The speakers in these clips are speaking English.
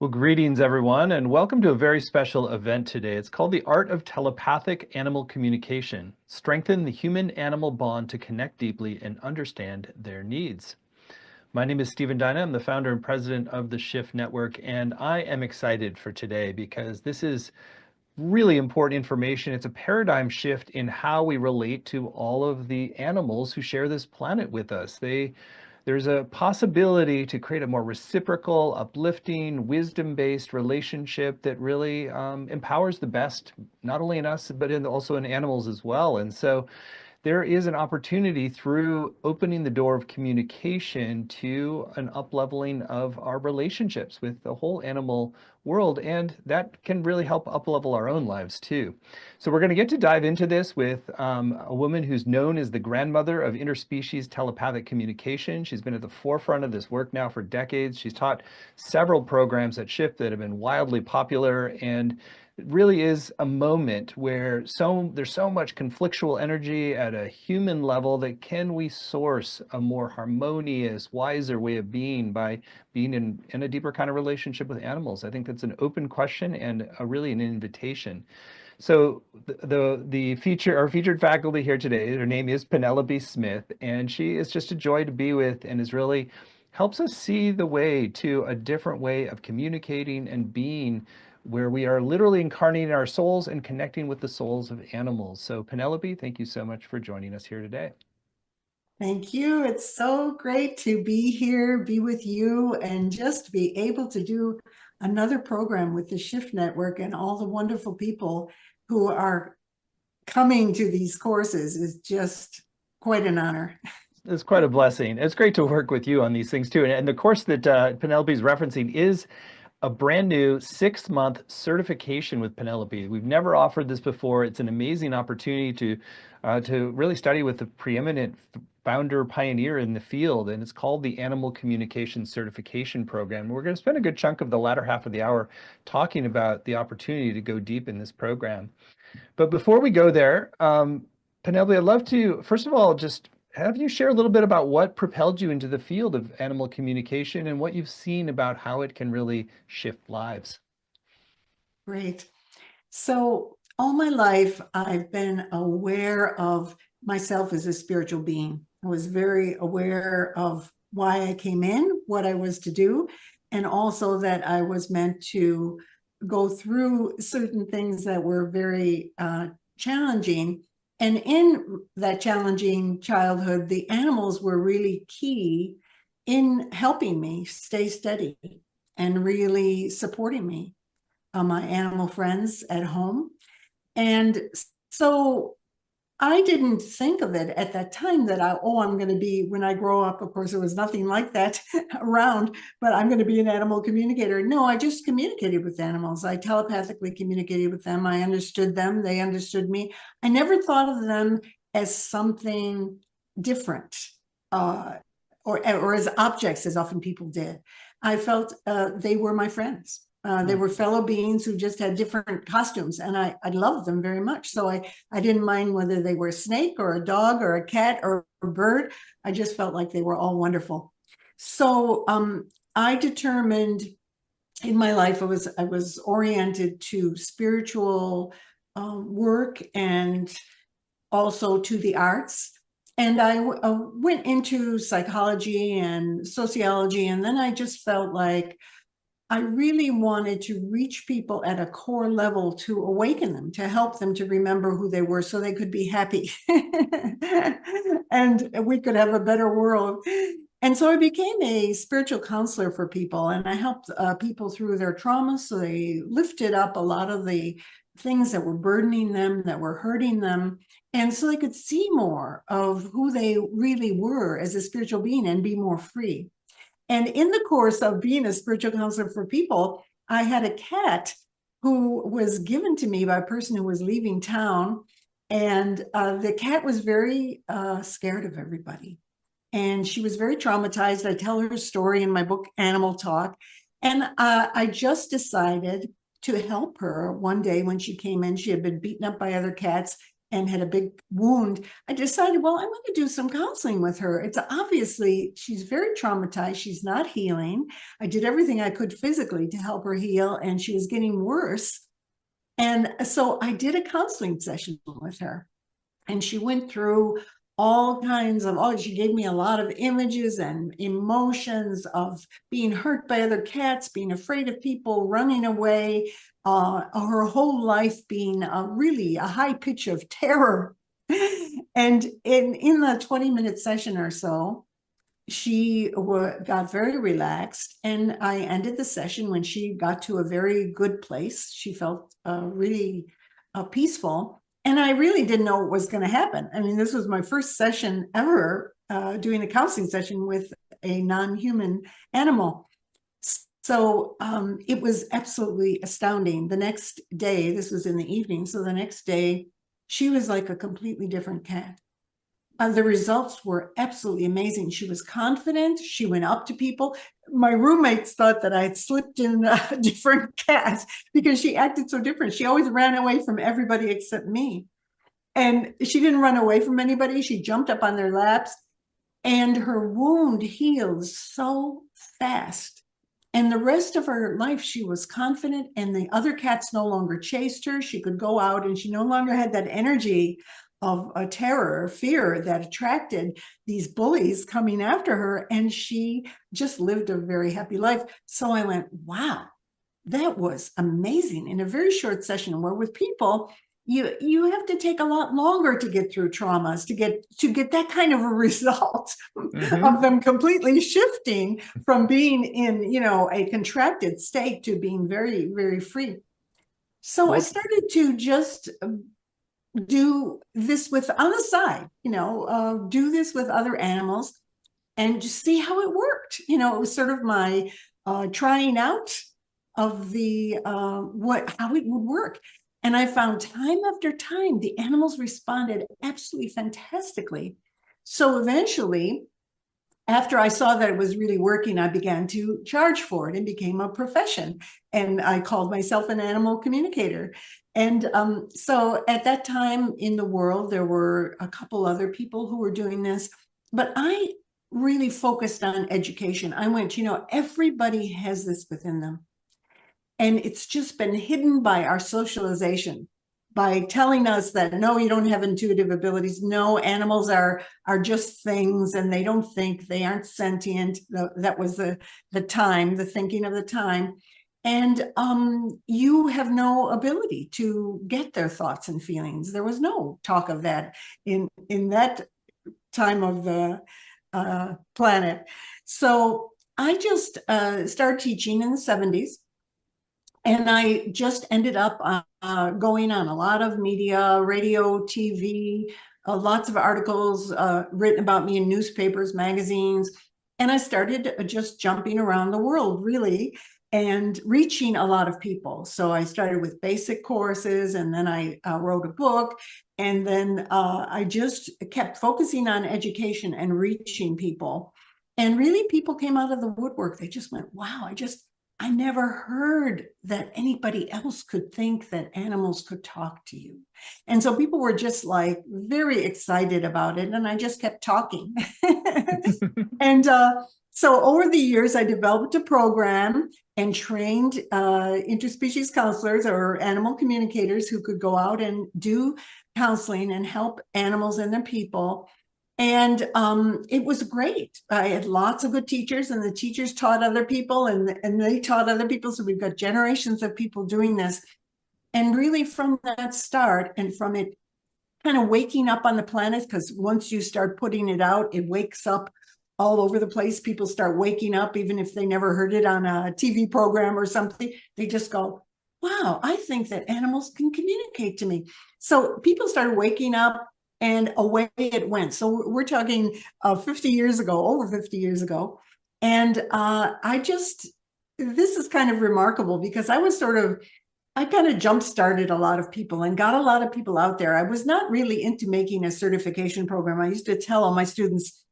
Well, greetings, everyone, and welcome to a very special event today. It's called The Art of Telepathic Animal Communication. Strengthen the human-animal bond to connect deeply and understand their needs. My name is Stephen Dyna. I'm the founder and president of the Shift Network, and I am excited for today because this is really important information. It's a paradigm shift in how we relate to all of the animals who share this planet with us. There's a possibility to create a more reciprocal, uplifting, wisdom-based relationship that really empowers the best, not only in us, but also in animals as well. And so there is an opportunity through opening the door of communication to an up-leveling of our relationships with the whole animal world, and that can really help up-level our own lives too. So we're going to get to dive into this with a woman who's known as the grandmother of interspecies telepathic communication. She's been at the forefront of this work now for decades. She's taught several programs at Shift that have been wildly popular, and it really is a moment where there's so much conflictual energy at a human level that can we source a more harmonious, wiser way of being by being in a deeper kind of relationship with animals? I think that's an open question and really an invitation. So our featured faculty here today, her name is Penelope Smith, and she is just a joy to be with and is really helps us see the way to a different way of communicating and being, where we are literally incarnating our souls and connecting with the souls of animals. So Penelope, thank you so much for joining us here today. Thank you. It's so great to be here, be with you, and just be able to do another program with the Shift Network and all the wonderful people who are coming to these courses is just quite an honor. It's quite a blessing. It's great to work with you on these things too. And the course that Penelope is referencing is a brand new 6-month certification with Penelope. We've never offered this before. It's an amazing opportunity to really study with the preeminent founder pioneer in the field, and it's called the Animal Communication Certification Program. We're going to spend a good chunk of the latter half of the hour talking about the opportunity to go deep in this program. But before we go there, Penelope, I'd love to, first of all, just have you share a little bit about what propelled you into the field of animal communication and what you've seen about how it can really shift lives. Great. So all my life, I've been aware of myself as a spiritual being. I was very aware of why I came in, what I was to do, and also that I was meant to go through certain things that were very challenging. And in that challenging childhood, the animals were really key in helping me stay steady and really supporting me, my animal friends at home. And so I didn't think of it at that time that I'm going to be, when I grow up, of course, there was nothing like that around, but I'm going to be an animal communicator. No, I just communicated with animals. I telepathically communicated with them. I understood them. They understood me. I never thought of them as something different or as objects, as often people did. I felt they were my friends. They were fellow beings who just had different costumes, and I loved them very much. So I didn't mind whether they were a snake or a dog or a cat or a bird. I just felt like they were all wonderful. So I determined in my life, I was oriented to spiritual work and also to the arts. And I went into psychology and sociology, and then I just felt like I really wanted to reach people at a core level to awaken them, to help them to remember who they were so they could be happy and we could have a better world. And so I became a spiritual counselor for people, and I helped people through their trauma. So they lifted up a lot of the things that were burdening them, that were hurting them. And so they could see more of who they really were as a spiritual being and be more free. And in the course of being a spiritual counselor for people, I had a cat who was given to me by a person who was leaving town. And the cat was very scared of everybody. And she was very traumatized. I tell her story in my book, Animal Talk. And I just decided to help her one day when she came in. She had been beaten up by other cats. and had a big wound, I decided, well, I'm going to do some counseling with her. It's obviously, she's very traumatized. She's not healing. I did everything I could physically to help her heal, and she was getting worse. And so I did a counseling session with her, and she went through all kinds of, she gave me a lot of images and emotions of being hurt by other cats, being afraid of people, running away, her whole life being really a high pitch of terror. And in the 20-minute session or so, she got very relaxed, and I ended the session when she got to a very good place. She felt really peaceful. And I really didn't know what was going to happen. I mean, this was my first session ever doing a counseling session with a non-human animal. So it was absolutely astounding. The next day, this was in the evening, so the next day, she was like a completely different cat. The results were absolutely amazing. She was confident. She went up to people. My roommates thought that I had slipped in a different cat because she acted so different. She always ran away from everybody except me. And she didn't run away from anybody. She jumped up on their laps, and her wound healed so fast. And the rest of her life, she was confident, and the other cats no longer chased her. She could go out, and she no longer had that energy of a terror or fear that attracted these bullies coming after her. And she just lived a very happy life. So I went, wow, that was amazing. In a very short session, where with people, you have to take a lot longer to get through traumas to get that kind of a result of them completely shifting from being in, a contracted state to being very, very free. So I started to just do this on the side, do this with other animals and just see how it worked. It was sort of my trying out of the how it would work. And I found time after time, the animals responded absolutely fantastically. So eventually, after I saw that it was really working, I began to charge for it and became a profession. And I called myself an animal communicator. And so at that time in the world, there were a couple other people who were doing this, but I really focused on education. I went, everybody has this within them. And it's just been hidden by our socialization, by telling us that, no, you don't have intuitive abilities. No, animals are just things, and they don't think, they aren't sentient. That was the time, the thinking of the time. And you have no ability to get their thoughts and feelings. There was no talk of that in that time of the planet. So I just started teaching in the 70s. And I just ended up going on a lot of media, radio, TV, lots of articles written about me in newspapers, magazines. And I started just jumping around the world, really, and reaching a lot of people. So I started with basic courses, and then I wrote a book. And then I just kept focusing on education and reaching people. And really, people came out of the woodwork. They just went, wow, I never heard that anybody else could think that animals could talk to you. And so people were just like very excited about it. And I just kept talking. And so over the years, I developed a program and trained interspecies counselors or animal communicators who could go out and do counseling and help animals and their people. And it was great. I had lots of good teachers, and the teachers taught other people, and they taught other people. So we've got generations of people doing this. And really from that start, and from it kind of waking up on the planet, because once you start putting it out, it wakes up all over the place. People start waking up, even if they never heard it on a TV program or something. They just go, wow, I think that animals can communicate to me. So people started waking up, and away it went. So we're talking 50 years ago, over 50 years ago. And this is kind of remarkable, because I kind of jump-started a lot of people and got a lot of people out there. I was not really into making a certification program. I used to tell all my students,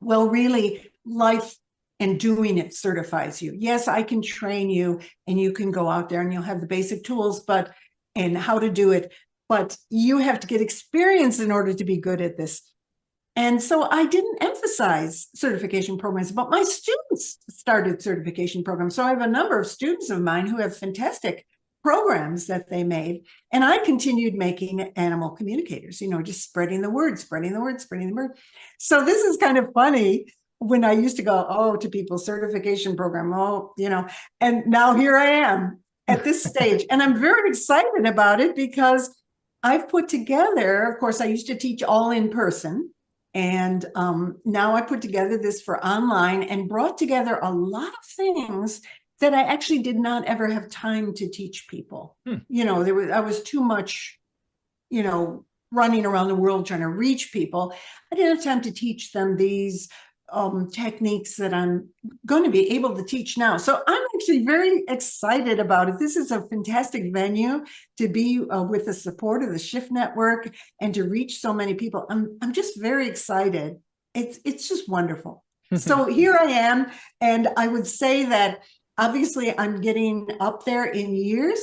well, really, life and doing it certifies you. Yes, I can train you, and you can go out there and you'll have the basic tools, and how to do it. but you have to get experience in order to be good at this. And so I didn't emphasize certification programs, but my students started certification programs. So I have a number of students of mine who have fantastic programs that they made. And I continued making animal communicators, just spreading the word, spreading the word, spreading the word. So this is kind of funny when I used to go, to people, certification program, and now here I am at this stage. And I'm very excited about it because I've put together, of course, I used to teach all in person. And now I put together this for online and brought together a lot of things that I actually did not ever have time to teach people. I was too much, running around the world trying to reach people. I didn't have time to teach them these techniques that I'm going to be able to teach now. So I'm actually very excited about it. This is a fantastic venue to be with the support of the Shift Network and to reach so many people. I'm just very excited. It's just wonderful. So here I am, and I would say that obviously I'm getting up there in years,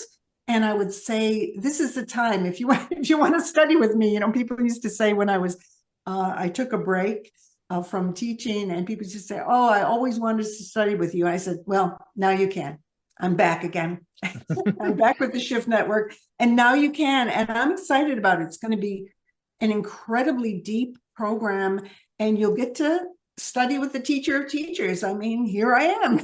and I would say this is the time if you want to study with me. People used to say when I took a break from teaching, and people just say, "Oh, I always wanted to study with you." I said, "Well, now you can. I'm back again. I'm back with the Shift Network, and now you can." And I'm excited about it. It's going to be an incredibly deep program, and you'll get to study with the teacher of teachers. I mean, here I am.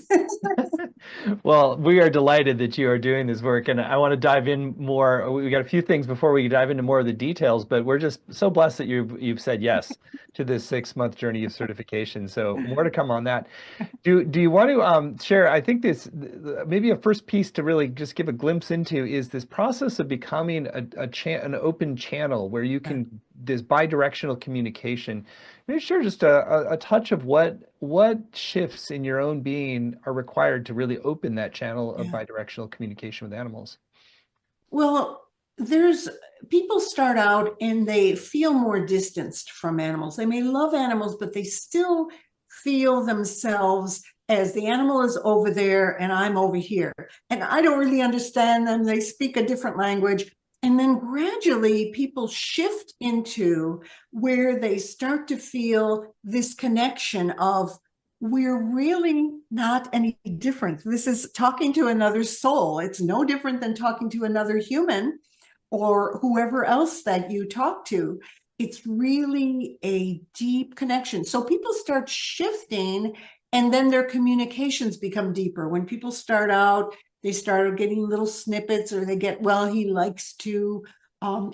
Well, we are delighted that you are doing this work, and I want to dive in more. We got a few things before we dive into more of the details, but we're just so blessed that you've said yes to this 6-month journey of certification. So more to come on that. Do you want to share? I think this maybe a first piece to really just give a glimpse into is this process of becoming an open channel where you can this bidirectional communication. Maybe share just a touch of what shifts in your own being are required to really open that channel of bidirectional communication with animals. Well, people start out and they feel more distanced from animals. They may love animals, but they still feel themselves as the animal is over there and I'm over here. And I don't really understand them. They speak a different language. And then gradually people shift into where they start to feel this connection of, we're really not any different. This is talking to another soul. It's no different than talking to another human or whoever else that you talk to. It's really a deep connection. So people start shifting, and then their communications become deeper. When people start out, they start getting little snippets, or they get, well, he likes to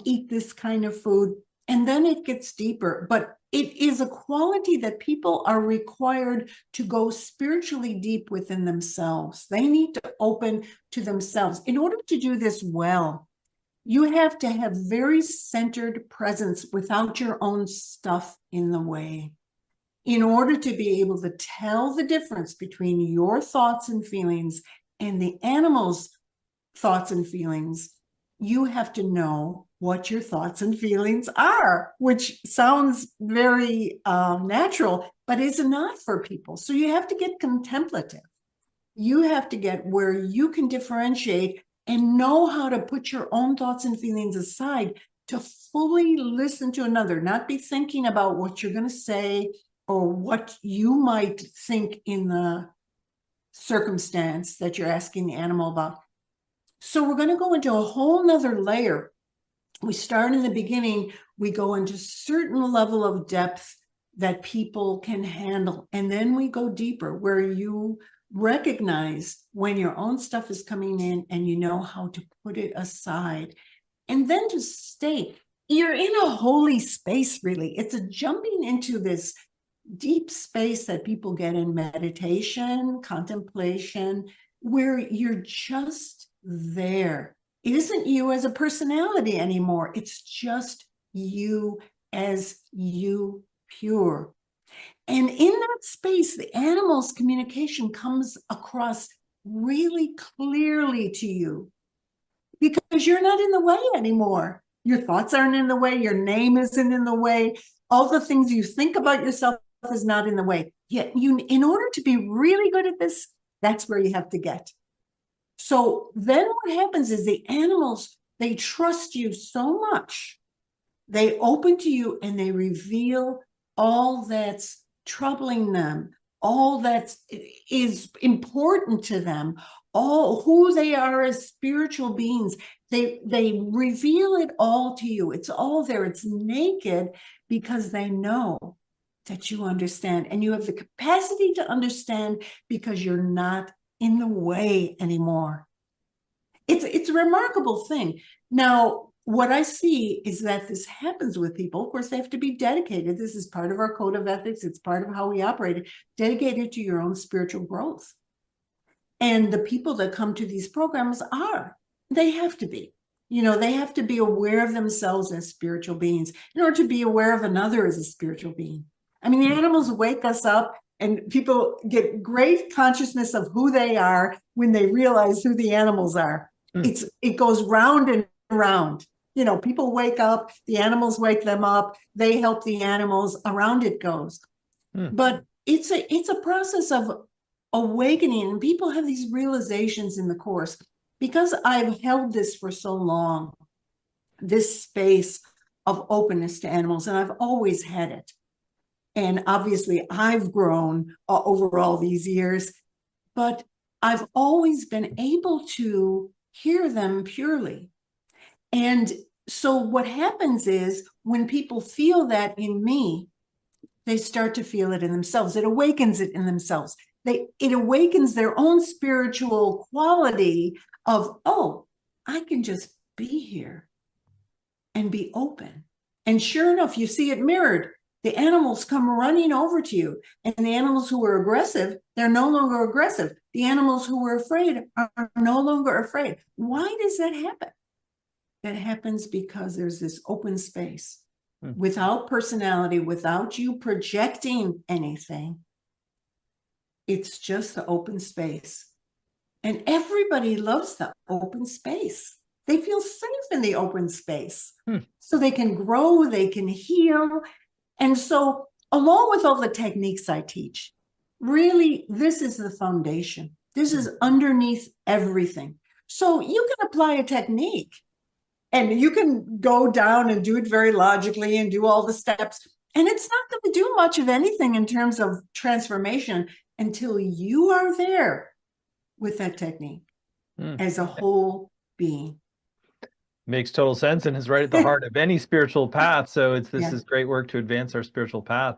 eat this kind of food. And then it gets deeper. But it is a quality that people are required to go spiritually deep within themselves. They need to open to themselves. In order to do this well, you have to have very centered presence without your own stuff in the way. In order to be able to tell the difference between your thoughts and feelings and the animal's thoughts and feelings, you have to know what your thoughts and feelings are, which sounds very natural, but is not for people. So you have to get contemplative. You have to get where you can differentiate and know how to put your own thoughts and feelings aside to fully listen to another, not be thinking about what you're going to say or what you might think in the circumstance that you're asking the animal about. So we're going to go into a whole nother layer. We start in the beginning, we go into certain level of depth that people can handle. And then we go deeper where you recognize when your own stuff is coming in and you know how to put it aside. And then to stay, you're in a holy space, really. It's a jumping into this deep space that people get in meditation, contemplation, where you're just there. It isn't you as a personality anymore. It's just you as you pure. And in that space, the animal's communication comes across really clearly to you because you're not in the way anymore. Your thoughts aren't in the way. Your name isn't in the way. All the things you think about yourself is not in the way. Yet in order to be really good at this, that's where you have to get. So then what happens is the animals, They trust you so much. They open to you and they reveal all that's troubling them, all that is important to them, all who they are as spiritual beings. They reveal it all to you. It's all there. It's naked because they know that you understand, and you have the capacity to understand because you're not in the way anymore. It's a remarkable thing. Now, what I see is that this happens with people. Of course, they have to be dedicated. This is part of our code of ethics. It's part of how we operate, dedicated to your own spiritual growth. And the people that come to these programs they have to be. They have to be aware of themselves as spiritual beings in order to be aware of another as a spiritual being. I mean, the animals wake us up, and people get great consciousness of who they are when they realize who the animals are. It goes round and round. People wake up, the animals wake them up, they help the animals, around it goes. But it's a process of awakening, and people have these realizations in the course. Because I've held this for so long, this space of openness to animals, and I've always had it. And obviously I've grown over all these years, but I've always been able to hear them purely. And so what happens is, when people feel that in me, they start to feel it in themselves. It awakens it in themselves. It awakens their own spiritual quality of, oh, I can just be here and be open. And sure enough, you see it mirrored. The animals come running over to you, and the animals who were aggressive, they're no longer aggressive. The animals who were afraid are no longer afraid. Why does that happen? That happens because there's this open space without personality, without you projecting anything. It's just the open space. And everybody loves the open space. They feel safe in the open space. So they can grow, they can heal. And so, along with all the techniques I teach, really, this is the foundation. This is underneath everything. So you can apply a technique, and you can go down and do it very logically and do all the steps. And it's not going to do much of anything in terms of transformation until you are there with that technique as a whole being. Makes total sense, and is right at the heart of any spiritual path. So this Yeah. is great work to advance our spiritual path.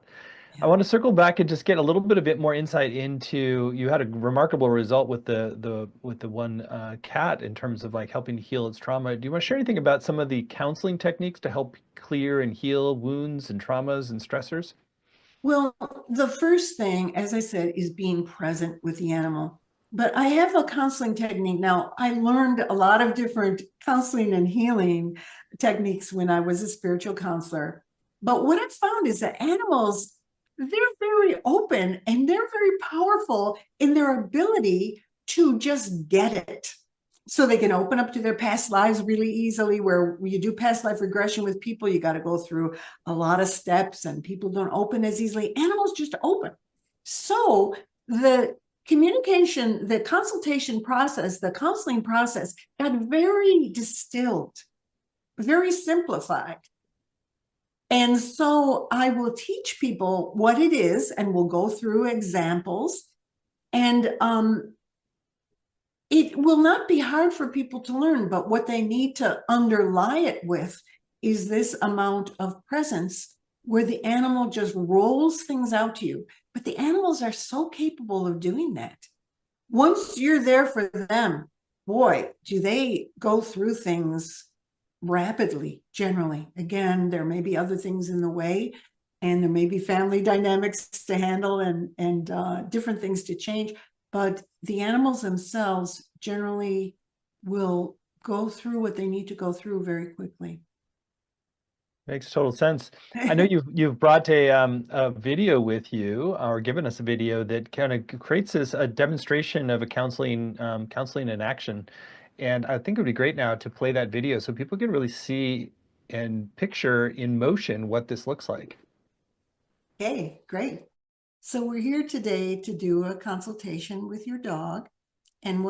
Yeah. I want to circle back and just get a little bit of more insight into, you had a remarkable result with the one cat in terms of like helping to heal its trauma. Do you want to share anything about some of the counseling techniques to help clear and heal wounds and traumas and stressors? Well, the first thing, as I said, is being present with the animal. But I have a counseling technique. Now, I learned a lot of different counseling and healing techniques when I was a spiritual counselor. But what I found is that animals, they're very open and they're very powerful in their ability to just get it. So they can open up to their past lives really easily. Where you do past life regression with people, you got to go through a lot of steps, and people don't open as easily. Animals just open. So the communication, the consultation process, the counseling process got very distilled, very simplified. And so I will teach people what it is, and we'll go through examples. And it will not be hard for people to learn, but what they need to underlie it with is this amount of presence, where the animal just rolls things out to you. But the animals are so capable of doing that. Once you're there for them, boy, do they go through things rapidly, generally. Again, there may be other things in the way, and there may be family dynamics to handle, and different things to change. But the animals themselves generally will go through what they need to go through very quickly. Makes total sense. I know you've brought a video with you, or given us a video that kind of creates a demonstration of a counseling in action, and I think it would be great now to play that video so people can really see and picture in motion what this looks like. Okay, great. So we're here today to do a consultation with your dog. And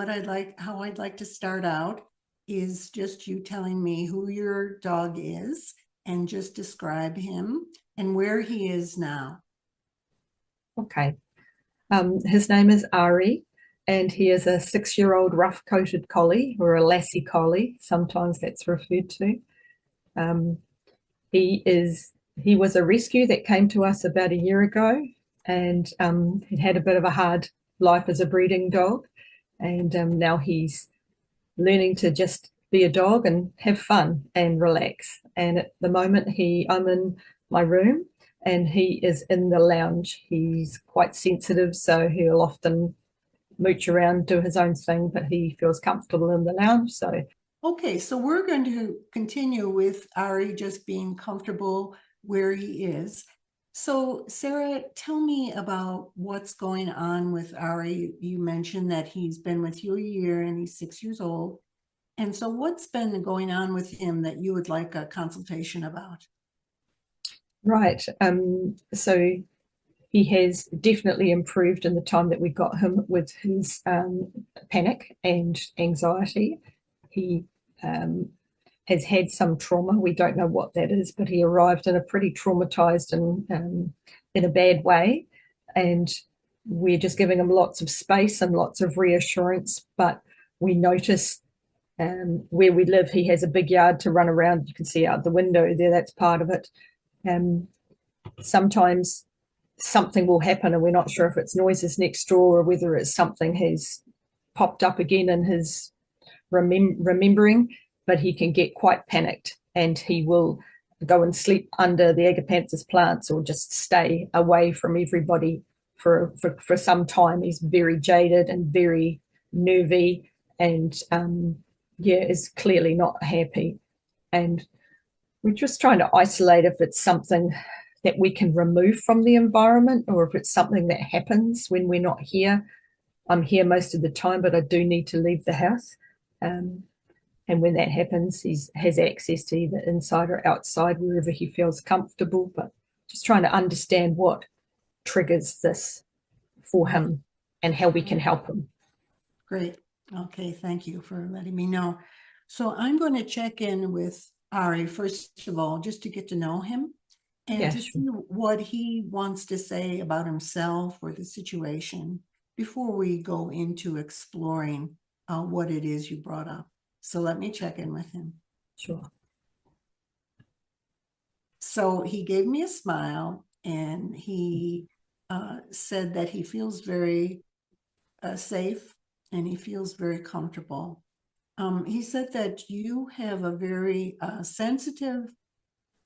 how I'd like to start out is just you telling me who your dog is and just describe him and where he is now. Okay. His name is Ari, and he is a 6-year-old rough-coated collie, or a lassie collie, sometimes that's referred to. He was a rescue that came to us about a year ago, and he'd had a bit of a hard life as a breeding dog, and now he's learning to just be a dog and have fun and relax. And at the moment, I'm in my room and he is in the lounge. He's quite sensitive, so he'll often mooch around, do his own thing, but he feels comfortable in the lounge. So okay, so we're going to continue with Ari just being comfortable where he is. So Sarah, tell me about what's going on with Ari. You mentioned that he's been with you a year and he's 6 years old. And so what's been going on with him that you would like a consultation about? right. So he has definitely improved in the time that we got him with his panic and anxiety. He has had some trauma. We don't know what that is, but he arrived in a pretty traumatized and in a bad way. And we're just giving him lots of space and lots of reassurance. But we notice where we live, he has a big yard to run around. You can see out the window there, that's part of it. Sometimes something will happen and we're not sure if it's noises next door or whether it's something has popped up again in his remembering, but he can get quite panicked and he will go and sleep under the agapanthus plants or just stay away from everybody for some time. He's very jaded and very nervy and is clearly not happy. And we're just trying to isolate if it's something that we can remove from the environment or if it's something that happens when we're not here. I'm here most of the time, but I do need to leave the house. And when that happens, he has access to either inside or outside, wherever he feels comfortable, but just trying to understand what triggers this for him and how we can help him. Great. Okay, thank you for letting me know. So I'm going to check in with Ari, first of all, just to get to know him and to see what he wants to say about himself or the situation before we go into exploring what it is you brought up. So let me check in with him. Sure. So he gave me a smile and he said that he feels very safe and he feels very comfortable. He said that you have a very sensitive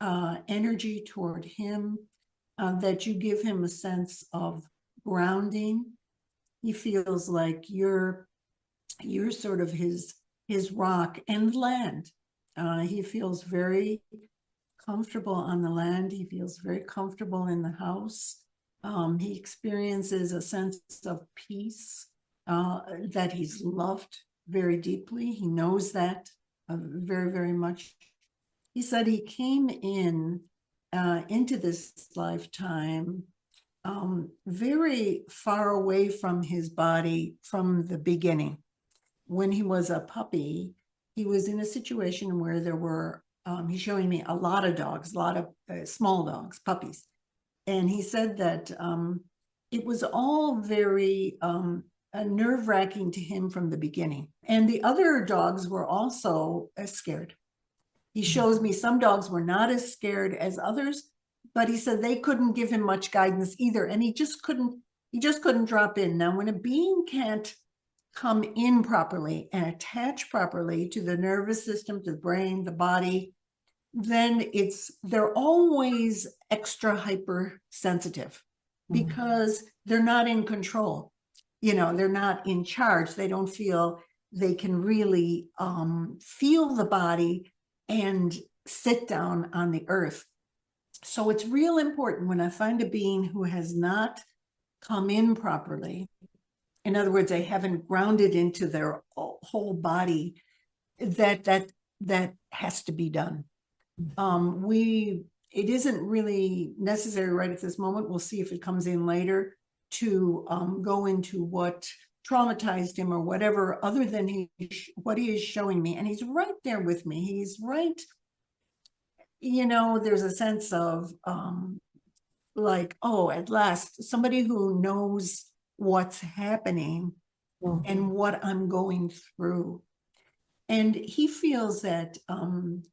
energy toward him, that you give him a sense of grounding. He feels like you're sort of his rock and land. He feels very comfortable on the land. He feels very comfortable in the house. He experiences a sense of peace, that he's loved very deeply. He knows that very, very much. He said he came into this lifetime very far away from his body from the beginning. When he was a puppy, he was in a situation where there were, he's showing me a lot of dogs, a lot of small dogs, puppies. And he said that it was all very nerve-wracking to him from the beginning. And the other dogs were also scared. He shows me some dogs were not as scared as others, but he said they couldn't give him much guidance either. And he just couldn't drop in. Now, when a being can't come in properly and attach properly to the nervous system, to the brain, the body, then they're always extra hypersensitive because they're not in control. They're not in charge. They don't feel they can really feel the body and sit down on the earth. So it's real important when I find a being who has not come in properly. In other words, they haven't grounded into their whole body, that has to be done. It isn't really necessary right at this moment. We'll see if it comes in later to go into what traumatized him or whatever, other than what he is showing me. And he's right there with me. He's right, there's a sense of like, oh, at last, somebody who knows what's happening and what I'm going through. And he feels that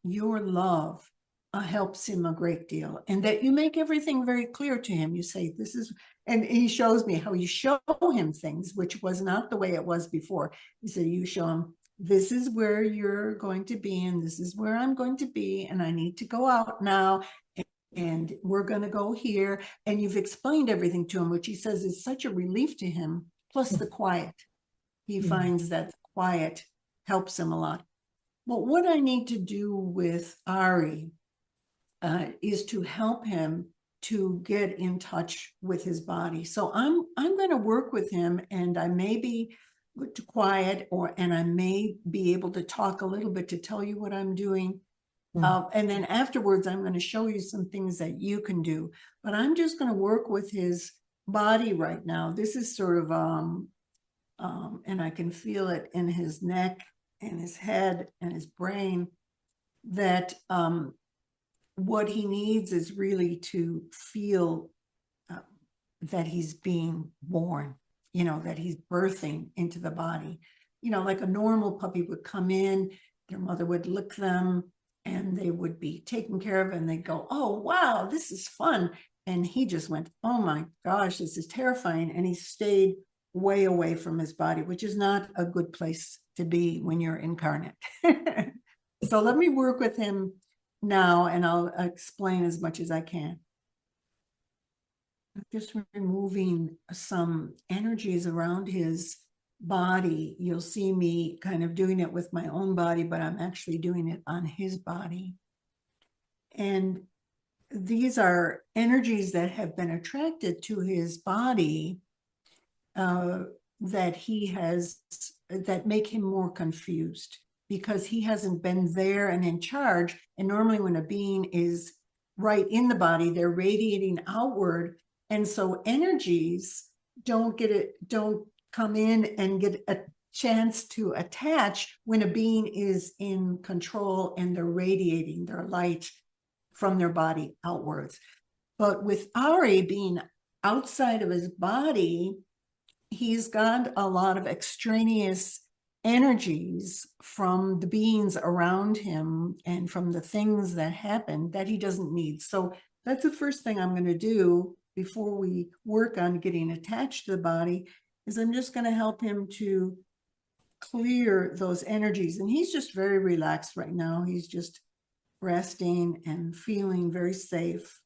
your love helps him a great deal, and that you make everything very clear to him. You say, this is, and he shows me how you show him things, which was not the way it was before. He said, you show him, this is where you're going to be, and this is where I'm going to be, and I need to go out now, and we're going to go here. And you've explained everything to him, which he says is such a relief to him, plus the quiet. He finds that the quiet helps him a lot. But what I need to do with Ari is to help him to get in touch with his body. So I'm going to work with him, and I may be quiet, and I may be able to talk a little bit to tell you what I'm doing. And then afterwards, I'm going to show you some things that you can do. But I'm just going to work with his body right now. This is sort of, and I can feel it in his neck and his head and his brain, that what he needs is really to feel that he's being born, that he's birthing into the body. Like a normal puppy would come in, their mother would lick them, and they would be taken care of, and they'd go, oh, wow, this is fun. And he just went, oh my gosh, this is terrifying. And he stayed way away from his body, which is not a good place to be when you're incarnate. So let me work with him now, and I'll explain as much as I can. I'm just removing some energies around his body. You'll see me kind of doing it with my own body, but I'm actually doing it on his body. And these are energies that have been attracted to his body that make him more confused, because he hasn't been there and in charge. And normally when a being is right in the body, they're radiating outward. And so energies don't come in and get a chance to attach when a being is in control and they're radiating their light from their body outwards. But with Ari being outside of his body, he's got a lot of extraneous energies from the beings around him and from the things that happen that he doesn't need. So that's the first thing I'm going to do before we work on getting attached to the body, is I'm just going to help him to clear those energies. And he's just very relaxed right now. He's just resting and feeling very safe.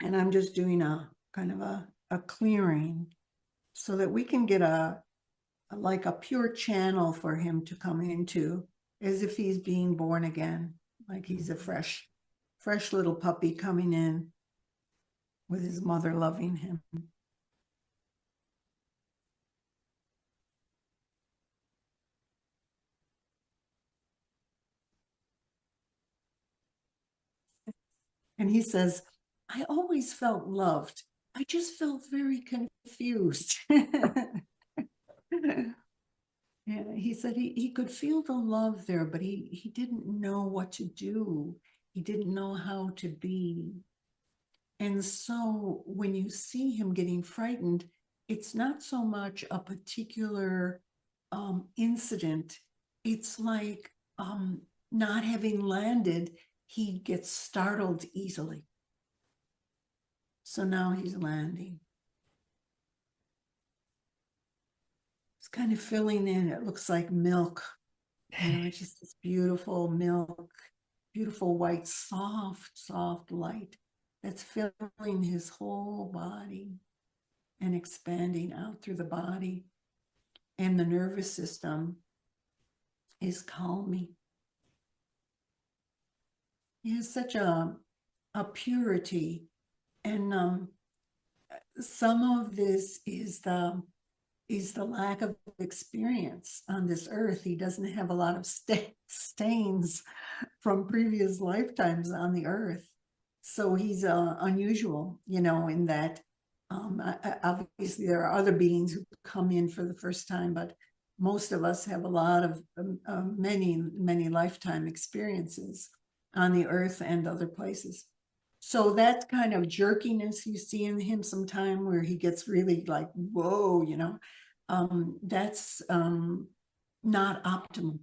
And I'm just doing a kind of a clearing so that we can get like a pure channel for him to come into, as if he's being born again, like he's a fresh little puppy coming in with his mother loving him. And he says, I always felt loved. I just felt very confused. Yeah, he said he could feel the love there, but he didn't know what to do. He didn't know how to be. And so when you see him getting frightened, it's not so much a particular incident. It's like not having landed, he gets startled easily. So now he's landing. It's kind of filling in. It looks like milk. It's just this beautiful milk, beautiful white, soft light that's filling his whole body and expanding out through the body. And the nervous system is calming. He has such a purity. And some of this is the lack of experience on this earth. He doesn't have a lot of stains from previous lifetimes on the earth. So he's unusual, in that Obviously, there are other beings who come in for the first time, but most of us have a lot of many lifetime experiences on the earth and other places. So that kind of jerkiness you see in him sometime, where he gets really like, whoa, that's not optimal.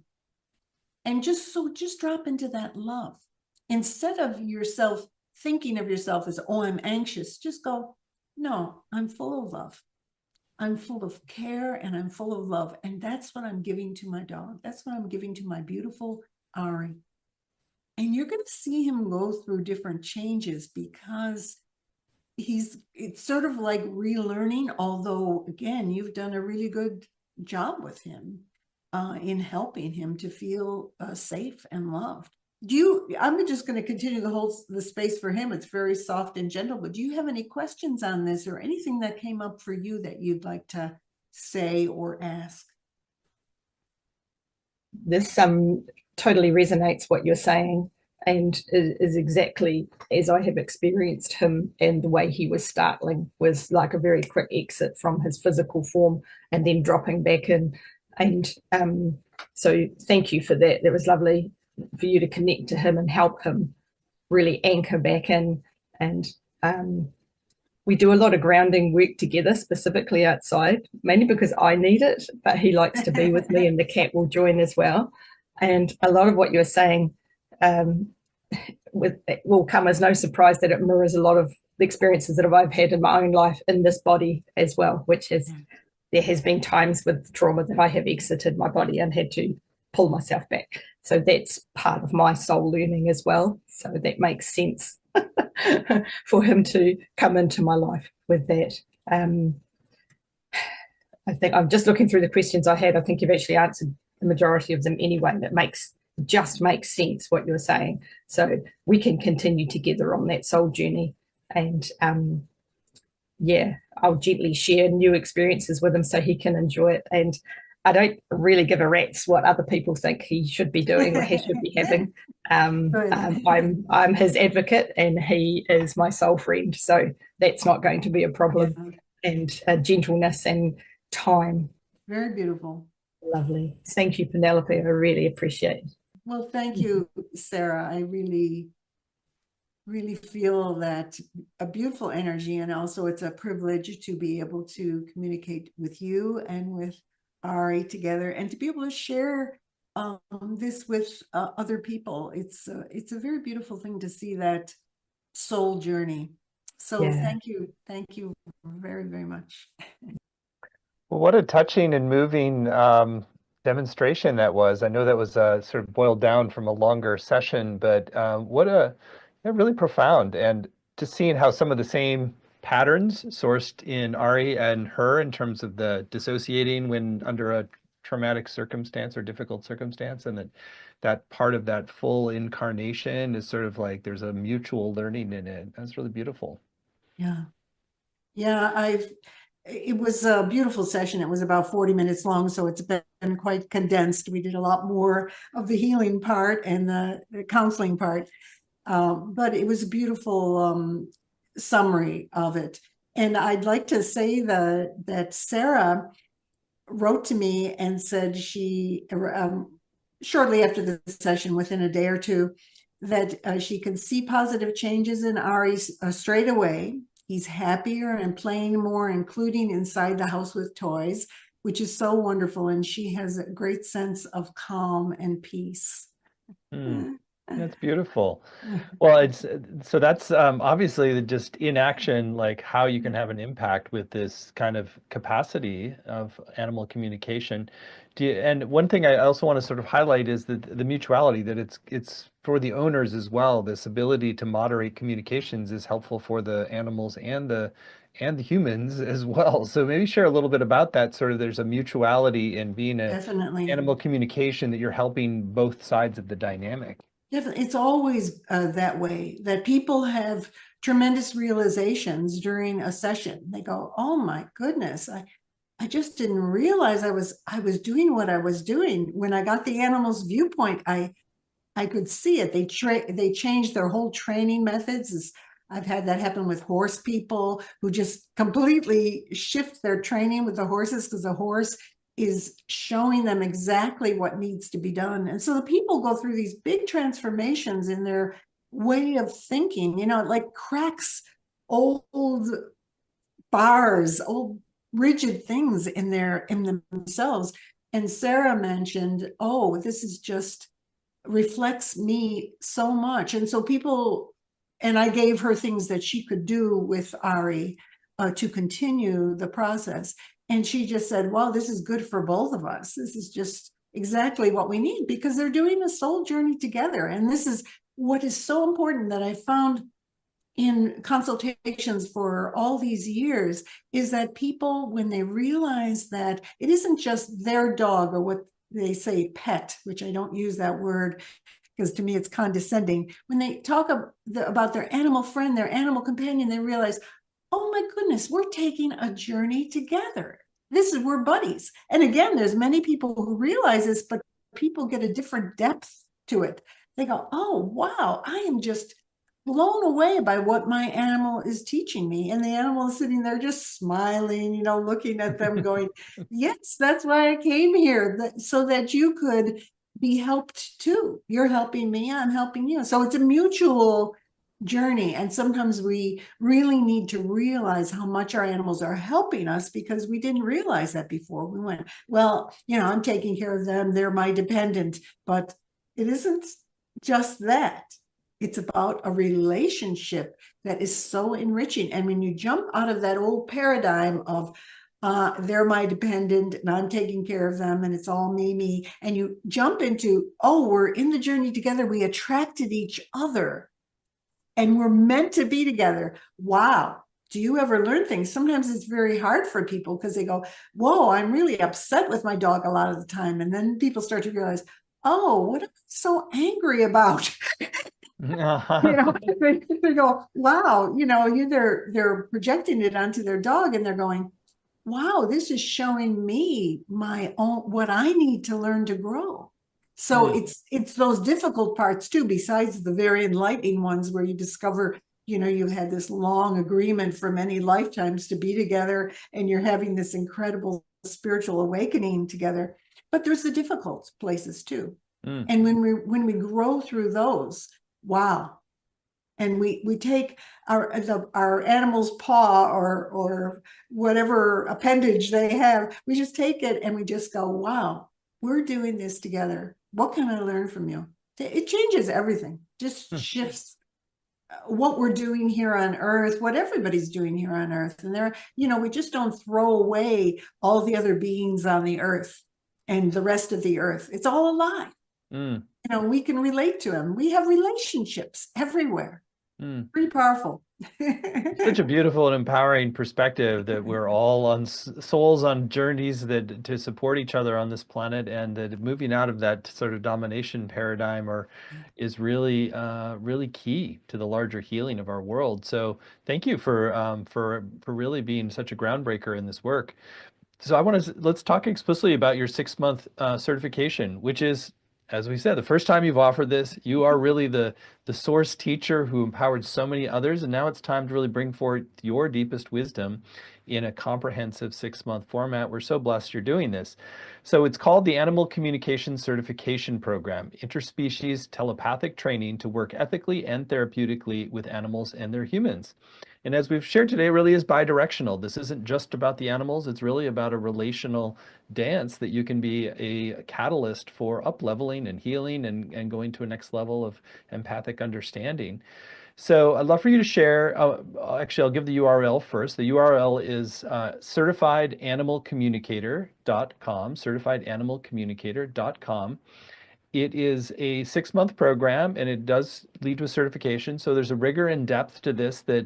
And just drop into that love. Instead of yourself thinking of yourself as, oh, I'm anxious, just go, no, I'm full of love. I'm full of care and I'm full of love. And that's what I'm giving to my dog. That's what I'm giving to my beautiful Ari. And you're going to see him go through different changes, because it's sort of like relearning, although again, you've done a really good job with him in helping him to feel safe and loved. I'm just going to continue the space for him. It's very soft and gentle, but do you have any questions on this or anything that came up for you that you'd like to say or ask? This totally resonates what you're saying, and is exactly as I have experienced him. And the way he was startling was like a very quick exit from his physical form and then dropping back in. And so thank you for that. That was lovely for you to connect to him and help him really anchor back in. And we do a lot of grounding work together, specifically outside, mainly because I need it, but he likes to be with me, and the cat will join as well. And a lot of what you're saying will come as no surprise that it mirrors a lot of the experiences that I've had in my own life in this body as well, which is, there has been times with trauma that I have exited my body and had to pull myself back. So that's part of my soul learning as well. So that makes sense for him to come into my life with that. I think I'm just looking through the questions I had. I think you've actually answered the majority of them anyway. That makes sense what you're saying. So we can continue together on that soul journey. And yeah, I'll gently share new experiences with him so he can enjoy it. And I don't really give a rat's what other people think he should be doing or he should be having. I'm his advocate and he is my soul friend. So that's not going to be a problem. Yeah. And gentleness and time. Very beautiful. Lovely. Thank you, Penelope. I really appreciate it. Well, thank you, Sarah. I really feel that a beautiful energy, and also it's a privilege to be able to communicate with you and with Ari together, and to be able to share this with other people. It's a very beautiful thing to see that soul journey. So yeah. Thank you very, very much. Well, what a touching and moving demonstration that was. I know that was sort of boiled down from a longer session, but really profound. And just seeing how some of the same patterns sourced in Ari and her in terms of the dissociating when under a traumatic circumstance or difficult circumstance, and that part of that full incarnation is sort of like there's a mutual learning in it. That's really beautiful. Yeah. It was a beautiful session. It was about 40 minutes long, so it's been quite condensed. We did a lot more of the healing part and the counseling part, but it was a beautiful summary of it. And I'd like to say that Sarah wrote to me and said she, shortly after the session, within a day or two, that she could see positive changes in Ari straight away. He's happier and playing more, including inside the house with toys, which is so wonderful. And she has a great sense of calm and peace. That's beautiful. Well, that's obviously just in action, like how you can have an impact with this kind of capacity of animal communication. And one thing I also want to sort of highlight is that the mutuality, that it's for the owners as well. This ability to moderate communications is helpful for the animals and the humans as well. So maybe share a little bit about that. Sort of, there's a mutuality in being animal communication, that you're helping both sides of the dynamic. It's always that way, that people have tremendous realizations during a session. They go, oh my goodness, I just didn't realize I was doing what I was doing. When I got the animal's viewpoint, I could see it. They changed their whole training methods. I've had that happen with horse people who just completely shift their training with the horses because the horse is showing them exactly what needs to be done. And so the people go through these big transformations in their way of thinking, you know, it like cracks old bars, old rigid things in themselves. And Sarah mentioned, oh, this is just reflects me so much. And so people, and I gave her things that she could do with Ari to continue the process. And she just said, well, this is good for both of us. This is just exactly what we need because they're doing a soul journey together. And this is what is so important that I found in consultations for all these years is that people, when they realize that it isn't just their dog or what they say pet, which I don't use that word because to me it's condescending. When they talk about their animal friend, their animal companion, they realize, oh my goodness, we're taking a journey together. We're buddies. And again, there's many people who realize this, but people get a different depth to it. They go, oh, wow, I am just blown away by what my animal is teaching me. And the animal is sitting there just smiling, you know, looking at them going, yes, that's why I came here, so that you could be helped too. You're helping me, I'm helping you. So it's a mutual journey. And sometimes we really need to realize how much our animals are helping us because we didn't realize that before. We went, well, you know, I'm taking care of them, they're my dependent, but it isn't just that. It's about a relationship that is so enriching. And when you jump out of that old paradigm of they're my dependent and I'm taking care of them and it's all me, and you jump into, oh, we're in the journey together. We attracted each other and we're meant to be together. Wow. Do you ever learn things? Sometimes it's very hard for people because they go, whoa, I'm really upset with my dog a lot of the time. And then people start to realize, oh, what am I so angry about? You know, they go, wow, you know, they're projecting it onto their dog and they're going, wow, this is showing me my own, what I need to learn to grow. So it's those difficult parts too, besides the very enlightening ones where you discover, you know, you've had this long agreement for many lifetimes to be together and you're having this incredible spiritual awakening together. But there's the difficult places too. And when we grow through those, wow. And we take our animal's paw or whatever appendage they have, we just take it and we just go, wow, we're doing this together. What can I learn from you? It changes everything, just shifts what we're doing here on earth, what everybody's doing here on earth. And there, you know, we just don't throw away all the other beings on the earth and the rest of the earth. It's all alive. You know, we can relate to them. We have relationships everywhere. Pretty powerful. Such a beautiful and empowering perspective that we're all on souls on journeys that to support each other on this planet, and that moving out of that sort of domination paradigm is really really key to the larger healing of our world. So thank you for really being such a groundbreaker in this work. So let's talk explicitly about your 6-month certification, which is, as we said, the first time you've offered this. You are really the source teacher who empowered so many others, and now it's time to really bring forth your deepest wisdom in a comprehensive 6-month format. We're so blessed you're doing this. So it's called the Animal Communication Certification Program, Interspecies Telepathic Training to Work Ethically and Therapeutically with Animals and Their Humans. And as we've shared today, it really is bidirectional. This isn't just about the animals. It's really about a relational dance that you can be a catalyst for up-leveling and healing and going to a next level of empathic understanding. So I'd love for you to share. Actually, I'll give the URL first. The URL is certifiedanimalcommunicator.com, certifiedanimalcommunicator.com. It is a 6-month program, and it does lead to a certification. So there's a rigor and depth to this that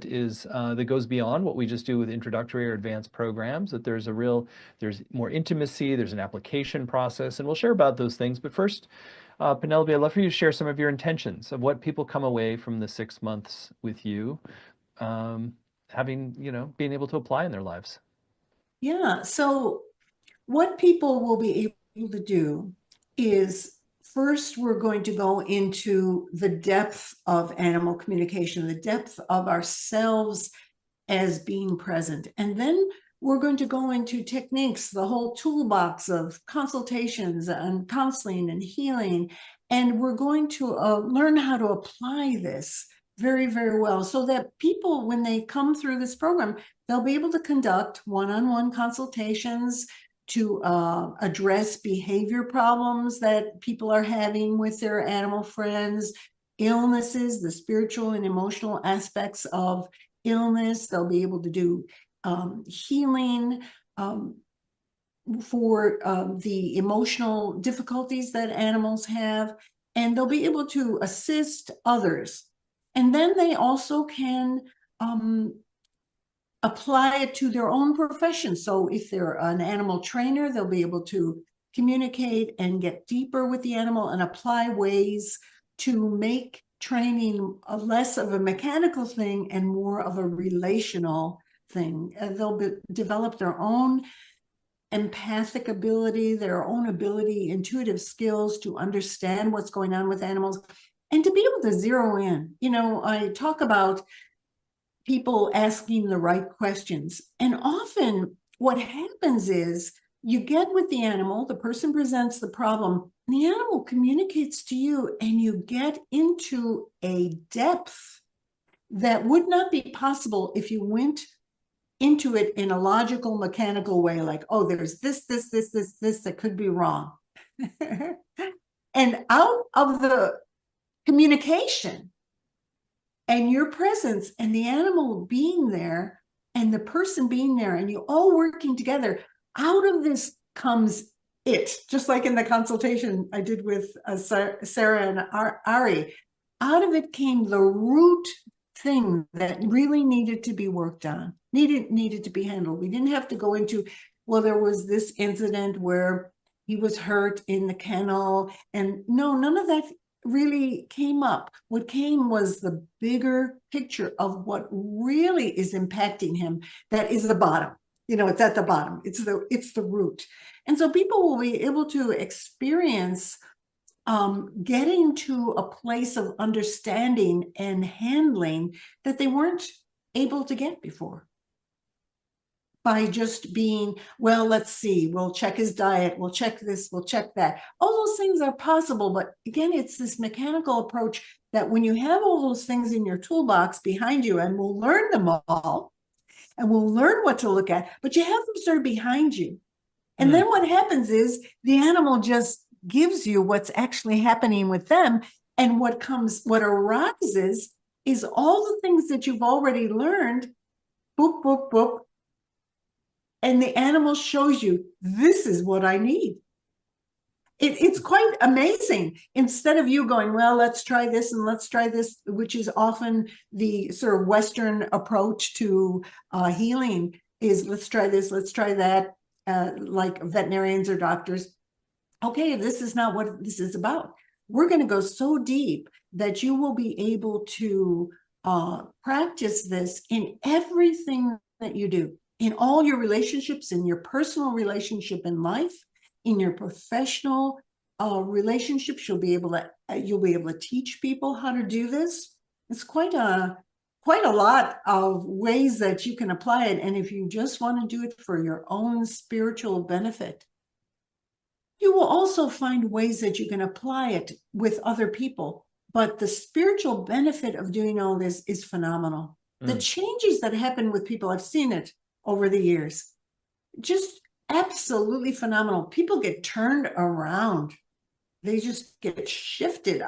goes beyond what we just do with introductory or advanced programs. That there's more intimacy, there's an application process, and we'll share about those things. But first, Penelope, I'd love for you to share some of your intentions of what people come away from the 6 months with you, being able to apply in their lives. Yeah. So what people will be able to do is first we're going to go into the depth of animal communication, the depth of ourselves as being present. And then we're going to go into techniques, the whole toolbox of consultations and counseling and healing. And we're going to learn how to apply this very, very well, so that people, when they come through this program, they'll be able to conduct one-on-one consultations to address behavior problems that people are having with their animal friends, illnesses, the spiritual and emotional aspects of illness. They'll be able to do healing for the emotional difficulties that animals have, and they'll be able to assist others. And then they also can apply it to their own profession. So if they're an animal trainer, they'll be able to communicate and get deeper with the animal and apply ways to make training less of a mechanical thing and more of a relational thing. They'll develop their own empathic ability, their own ability, intuitive skills to understand what's going on with animals, and to be able to zero in. You know, I talk about people asking the right questions. And often what happens is you get with the animal, the person presents the problem, and the animal communicates to you, and you get into a depth that would not be possible if you went into it in a logical, mechanical way, like, oh, there's this that could be wrong. And out of the communication and your presence and the animal being there and the person being there and you all working together, out of this comes it. Just like in the consultation I did with Sarah and Ari, out of it came the root thing that really needed to be worked on, needed to be handled. We didn't have to go into, well, there was this incident where he was hurt in the kennel, and no, none of that really came up. What came was the bigger picture of what really is impacting him. That is the bottom. You know, it's at the bottom. It's the root. And so people will be able to experience getting to a place of understanding and handling that they weren't able to get before. By just being, well, let's see, we'll check his diet, we'll check this, we'll check that. All those things are possible, but again, it's this mechanical approach that when you have all those things in your toolbox behind you, and we'll learn them all, and we'll learn what to look at, but you have them sort of behind you. And then what happens is the animal just gives you what's actually happening with them, and what arises is all the things that you've already learned, boop, boop, boop, and the animal shows you, this is what I need. It's quite amazing. Instead of you going, well, let's try this and let's try this, which is often the sort of Western approach to healing, is let's try this, let's try that, like veterinarians or doctors. Okay, this is not what this is about. We're going to go so deep that you will be able to practice this in everything that you do. In all your relationships, in your personal relationship in life, in your professional relationships, you'll be able to teach people how to do this. It's quite a lot of ways that you can apply it. And if you just want to do it for your own spiritual benefit, you will also find ways that you can apply it with other people. But the spiritual benefit of doing all this is phenomenal. The changes that happen with people, I've seen it over the years, just absolutely phenomenal. People get turned around. They just get shifted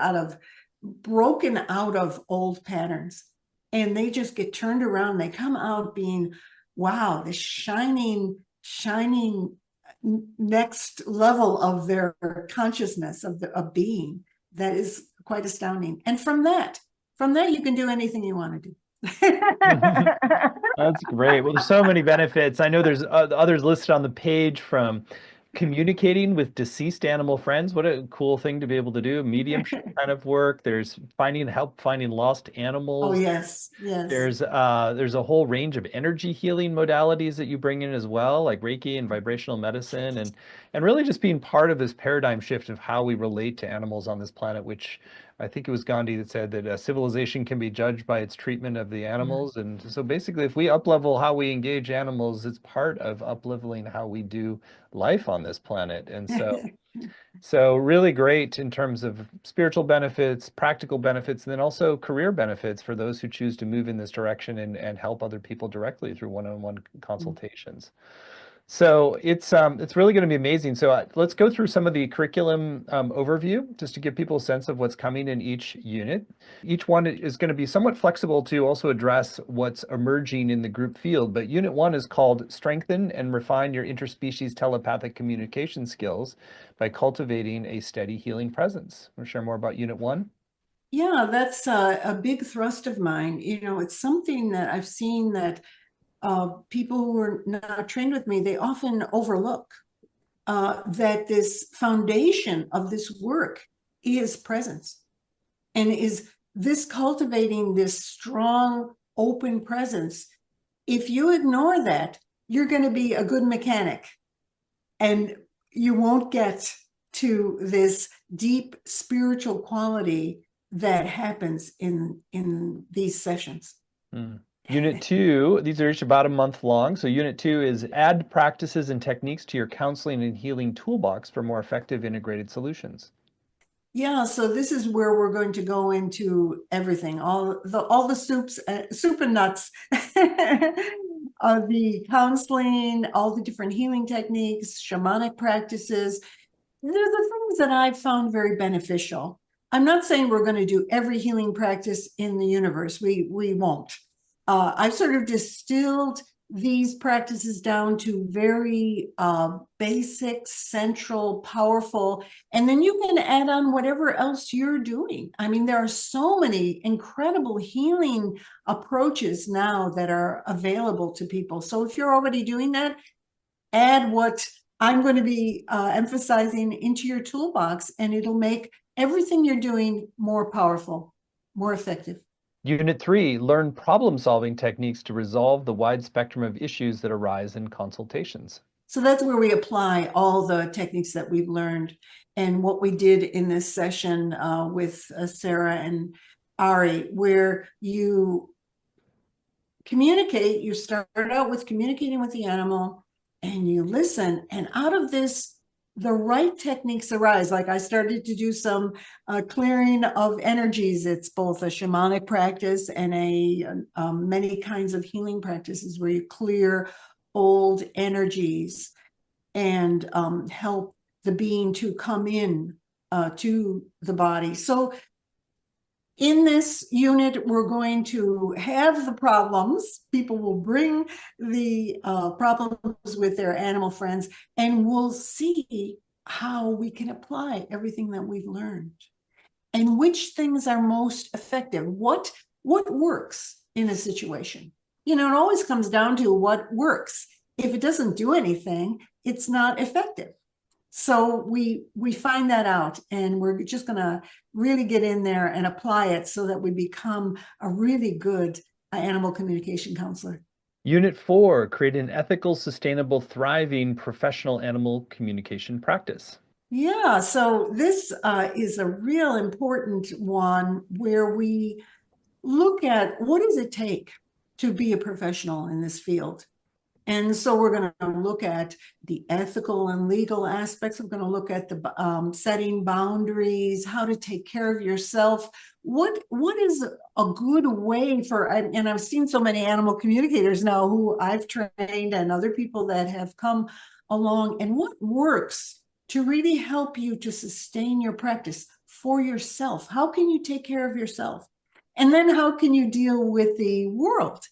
broken out of old patterns, and they just get turned around. They come out being, wow, the shining next level of their consciousness of being. That is quite astounding. And from that you can do anything you want to do. That's great. Well, there's so many benefits. I know there's others listed on the page, from communicating with deceased animal friends. What a cool thing to be able to do. Mediumship kind of work. There's help finding lost Oh, animals. yes, yes. There's a whole range of energy healing modalities that you bring in as well, like Reiki and vibrational medicine, and really just being part of this paradigm shift of how we relate to animals on this planet, which I think it was Gandhi that said that a civilization can be judged by its treatment of the animals. And so basically, if we up-level how we engage animals, it's part of up-leveling how we do life on this planet. And so really great in terms of spiritual benefits, practical benefits, and then also career benefits for those who choose to move in this direction and help other people directly through one-on-one consultations. So it's really going to be amazing. So let's go through some of the curriculum overview just to give people a sense of what's coming in each unit. Each one is going to be somewhat flexible to also address what's emerging in the group field. But Unit 1 is called Strengthen and Refine Your Interspecies Telepathic Communication Skills by Cultivating a Steady Healing Presence. Want to share more about Unit 1? Yeah, that's a big thrust of mine. You know, it's something that I've seen that people who are not trained with me, they often overlook that this foundation of this work is presence, and is this cultivating this strong, open presence. If you ignore that, you're going to be a good mechanic, and you won't get to this deep spiritual quality that happens in these sessions. Unit 2, these are each about a month long. So Unit 2 is add practices and techniques to your counseling and healing toolbox for more effective integrated solutions. Yeah, so this is where we're going to go into everything, all the soup and nuts, the counseling, all the different healing techniques, shamanic practices. They're the things that I've found very beneficial. I'm not saying we're going to do every healing practice in the universe. We won't. I've sort of distilled these practices down to very basic, central, powerful, and then you can add on whatever else you're doing. I mean, there are so many incredible healing approaches now that are available to people. So if you're already doing that, add what I'm going to be emphasizing into your toolbox, and it'll make everything you're doing more powerful, more effective. Unit 3, learn problem-solving techniques to resolve the wide spectrum of issues that arise in consultations. So that's where we apply all the techniques that we've learned. And what we did in this session with Sarah and Ari, where you communicate, you start out with communicating with the animal, and you listen, and out of this, the right techniques arise. Like I started to do some clearing of energies. It's both a shamanic practice and many kinds of healing practices where you clear old energies and help the being to come in to the body. So in this unit, we're going to have the problems. People will bring the problems with their animal friends, and we'll see how we can apply everything that we've learned and which things are most effective. What works in a situation? You know, it always comes down to what works. If it doesn't do anything, it's not effective. So we find that out, and we're just going to really get in there and apply it so that we become a really good animal communication counselor. Unit 4, create an ethical, sustainable, thriving professional animal communication practice. Yeah, so this is a real important one where we look at what does it take to be a professional in this field. And so we're going to look at the ethical and legal aspects. We're going to look at the setting boundaries, how to take care of yourself. What is a good way for, and I've seen so many animal communicators now who I've trained and other people that have come along, and what works to really help you to sustain your practice for yourself? How can you take care of yourself? And then how can you deal with the world?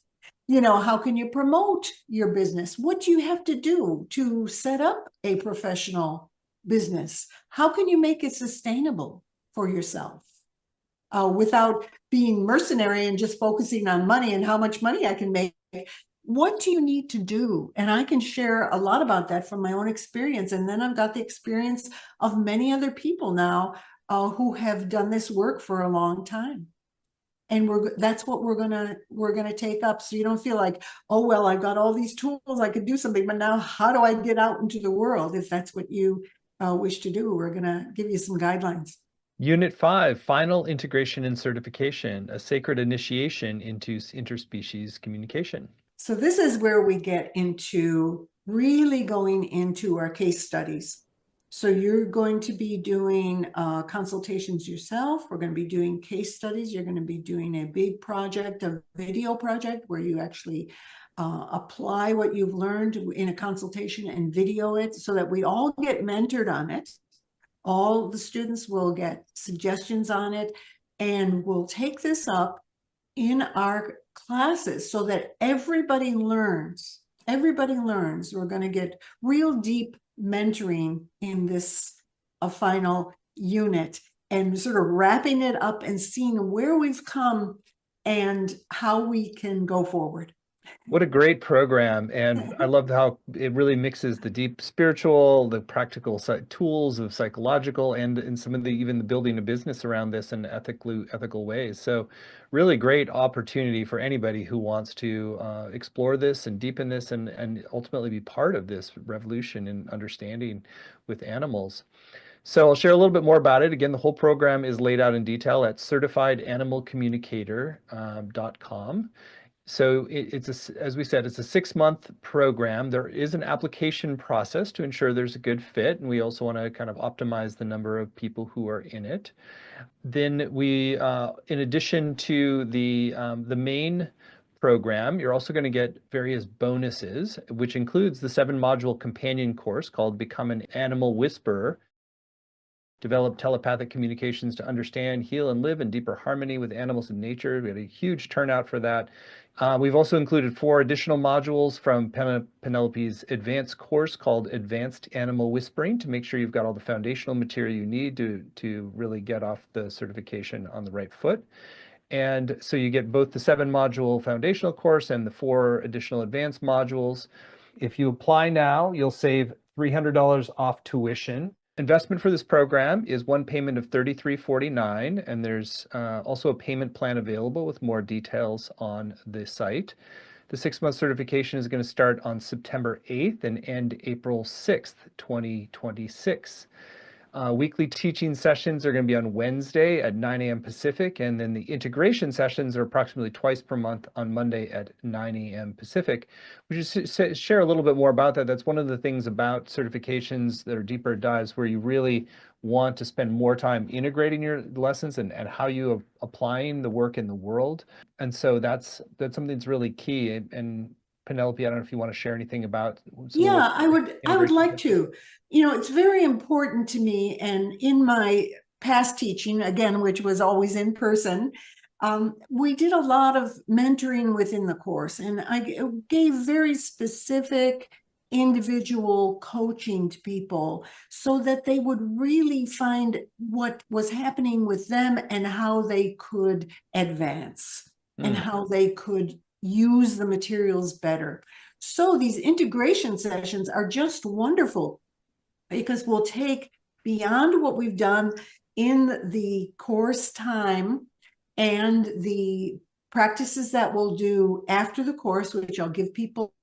You know, how can you promote your business? What do you have to do to set up a professional business? How can you make it sustainable for yourself without being mercenary and just focusing on money and how much money I can make? what do you need to do? And I can share a lot about that from my own experience. And then I've got the experience of many other people now who have done this work for a long time. And that's what we're gonna take up. So you don't feel like, oh, well, I've got all these tools, I could do something, but now how do I get out into the world? If that's what you wish to do, we're gonna give you some guidelines. Unit 5, Final Integration and Certification, a sacred initiation into interspecies communication. So this is where we get into really going into our case studies. So you're going to be doing consultations yourself. We're going to be doing case studies. You're going to be doing a big project, a video project, where you actually apply what you've learned in a consultation and video it so that we all get mentored on it. All the students will get suggestions on it, and we'll take this up in our classes so that everybody learns. Everybody learns. We're going to get real deep mentoring in this final unit, and sort of wrapping it up and seeing where we've come and how we can go forward. What a great program. And I love how it really mixes the deep spiritual, the practical tools of psychological, and in some of the even the building a business around this in ethical ways. So really great opportunity for anybody who wants to explore this and deepen this and ultimately be part of this revolution in understanding with animals. So I'll share a little bit more about it. Again, the whole program is laid out in detail at certifiedanimalcommunicator.com. So as we said, it's a 6-month program. There is an application process to ensure there's a good fit, and we also want to kind of optimize the number of people who are in it. Then we, in addition to the main program, you're also going to get various bonuses, which includes the 7-module companion course called Become an Animal Whisperer. Develop telepathic communications to understand, heal, and live in deeper harmony with animals and nature. We had a huge turnout for that. We've also included 4 additional modules from Penelope's advanced course called Advanced Animal Whispering to make sure you've got all the foundational material you need to really get off the certification on the right foot. And so you get both the 7-module foundational course and the 4 additional advanced modules. If you apply now, you'll save $300 off tuition. Investment for this program is one payment of $33.49, and there's also a payment plan available with more details on the site. The 6-month certification is going to start on September 8th and end April 6th, 2026. Weekly teaching sessions are going to be on Wednesday at 9 a.m. Pacific, and then the integration sessions are approximately twice per month on Monday at 9 a.m. Pacific. Would you share a little bit more about that? That's one of the things about certifications that are deeper dives where you really want to spend more time integrating your lessons and how you are applying the work in the world. And so that's something that's really key. And Penelope, I don't know if you want to share anything about. Yeah, I would like to. You know, it's very important to me, and in my past teaching, again, which was always in person, we did a lot of mentoring within the course, and I gave very specific individual coaching to people so that they would really find what was happening with them and how they could advance and how they could use the materials better. So these integration sessions are just wonderful because we'll take beyond what we've done in the course time and the practices that we'll do after the course, which I'll give people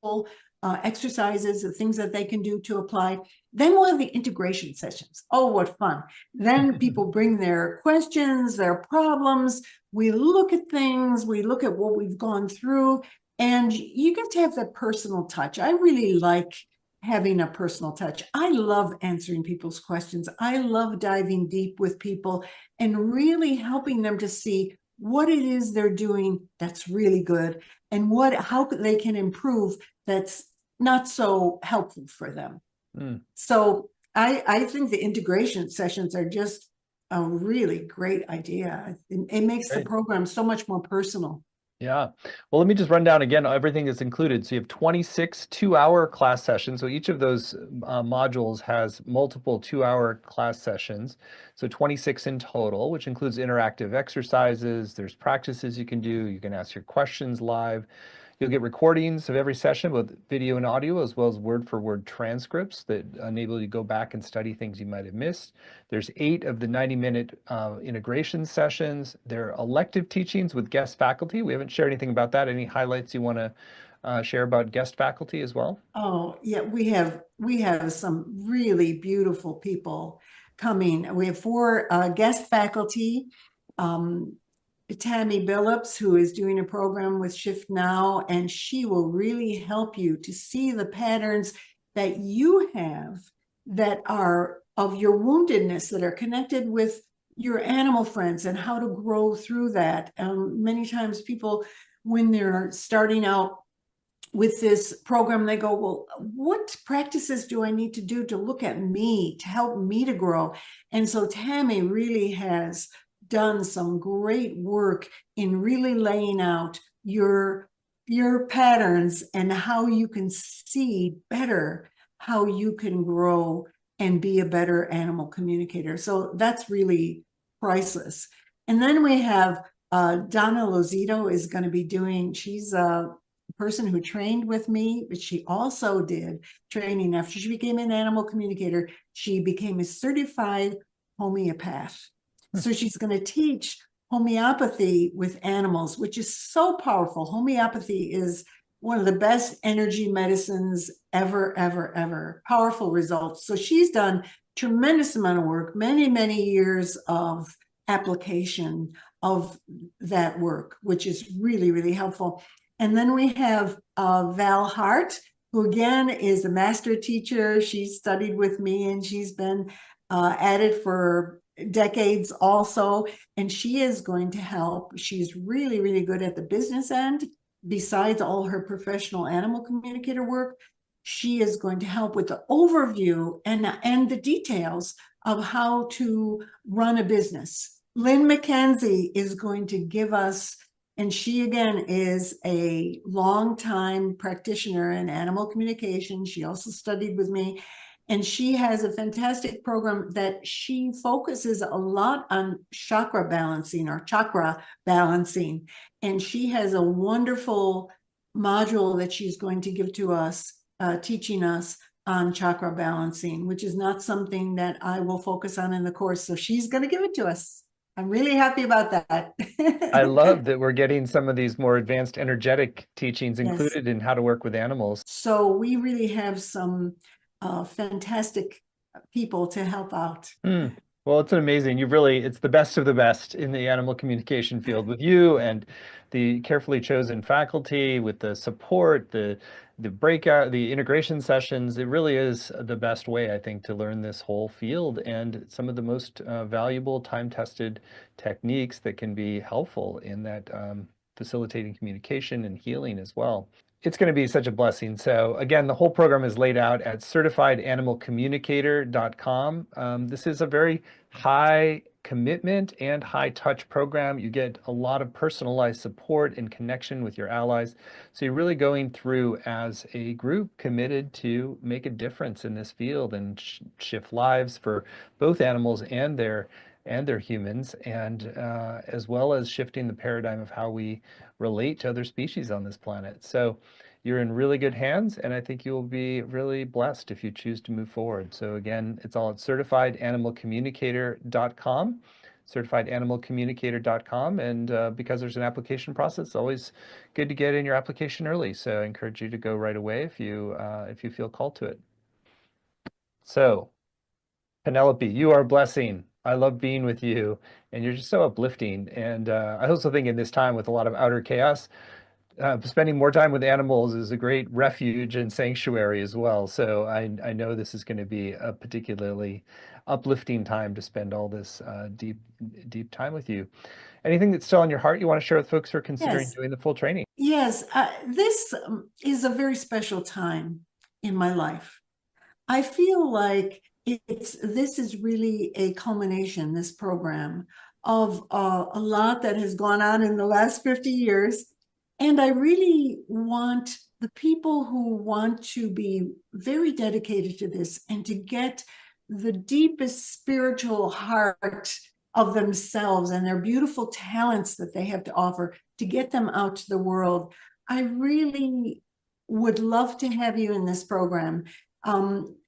exercises and things that they can do to apply. Then we'll have the integration sessions. Oh, what fun. Then people bring their questions, their problems. We look at things, we look at what we've gone through, and you get to have that personal touch. I really like having a personal touch. I love answering people's questions. I love diving deep with people and really helping them to see what it is they're doing that's really good and how they can improve that's not so helpful for them. So I think the integration sessions are just a really great idea. It makes the program so much more personal. Yeah. Well, let me just run down again. Everything is included. So you have 26 2-hour class sessions. So each of those modules has multiple 2-hour class sessions. So 26 in total, which includes interactive exercises. There's practices you can do. You can ask your questions live. You'll get recordings of every session with video and audio, as well as word-for-word transcripts that enable you to go back and study things you might have missed. There's 8 of the 90-minute integration sessions. There are elective teachings with guest faculty. We haven't shared anything about that. Any highlights you want to share about guest faculty as well? Oh, yeah, we have some really beautiful people coming. We have 4 guest faculty. Tammy Billups, who is doing a program with Shift Now, and she will really help you to see the patterns that you have that are of your woundedness, that are connected with your animal friends, and how to grow through that. Many times people, when they're starting out with this program, they go, well, what practices do I need to do to look at me, to help me to grow? And so Tammy really has done some great work in really laying out your patterns and how you can see better how you can grow and be a better animal communicator. So that's really priceless. And then we have Donna Lozito is going to be doing, she's a person who trained with me, but she also did training after she became an animal communicator. She became a certified homeopath. So she's going to teach homeopathy with animals, which is so powerful. Homeopathy is one of the best energy medicines ever, ever, ever. Powerful results. So she's done tremendous amount of work, many, many years of application of that work, which is really, really helpful. And then we have Val Hart, who again is a master teacher. She's studied with me and she's been at it for decades also, and she is going to help. She's really, really good at the business end. Besides all her professional animal communicator work, she is going to help with the overview and the details of how to run a business. Lynn McKenzie is going to give us, and she again is a longtime practitioner in animal communication. She also studied with me. And she has a fantastic program that she focuses a lot on chakra balancing. And she has a wonderful module that she's going to give to us, teaching us on chakra balancing, which is not something that I will focus on in the course. So she's going to give it to us. I'm really happy about that. I love that we're getting some of these more advanced energetic teachings included in how to work with animals. So we really have some fantastic people to help out. Well, it's amazing. It's the best of the best in the animal communication field with you and the carefully chosen faculty, with the support, the breakout, the integration sessions. It really is the best way, I think, to learn this whole field and some of the most valuable time-tested techniques that can be helpful in that facilitating communication and healing as well. It's going to be such a blessing. So again, the whole program is laid out at certifiedanimalcommunicator.com. This is a very high commitment and high touch program. You get a lot of personalized support and connection with your allies. So you're really going through as a group committed to make a difference in this field and shift lives for both animals and their humans, and as well as shifting the paradigm of how we relate to other species on this planet. So you're in really good hands, and I think you'll be really blessed if you choose to move forward. So again, it's all at certifiedanimalcommunicator.com, certifiedanimalcommunicator.com, and because there's an application process, it's always good to get in your application early. So I encourage you to go right away if you feel called to it. So Penelope, you are a blessing. I love being with you, and you're just so uplifting. And I also think in this time with a lot of outer chaos, spending more time with animals is a great refuge and sanctuary as well. So I know this is going to be a particularly uplifting time to spend all this deep time with you. Anything that's still on your heart you want to share with folks who are considering doing the full training? Yes, this is a very special time in my life. I feel like this is really a culmination, this program, of a lot that has gone on in the last 50 years. And I really want the people who want to be very dedicated to this and to get the deepest spiritual heart of themselves and their beautiful talents that they have to offer, to get them out to the world. I really would love to have you in this program.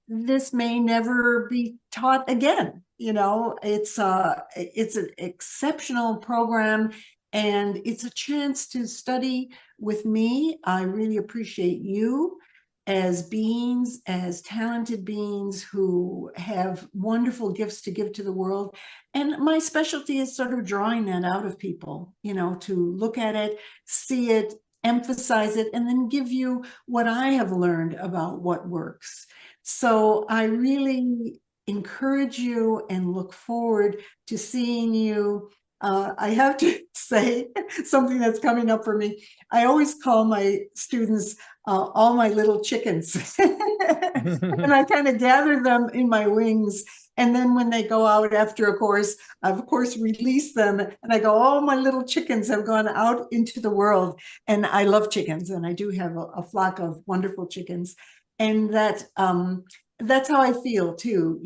This may never be taught again. It's an exceptional program, and it's a chance to study with me. I really appreciate you as beings, as talented beings who have wonderful gifts to give to the world. And my specialty is sort of drawing that out of people, to look at it, see it, emphasize it, and then give you what I have learned about what works. So I really encourage you and look forward to seeing you. I have to say something that's coming up for me. I always call my students all my little chickens. And I kind of gather them in my wings. And then when they go out after a course, I of course release them. And I go, oh, my little chickens have gone out into the world. And I love chickens. And I do have a flock of wonderful chickens. And that's how I feel too.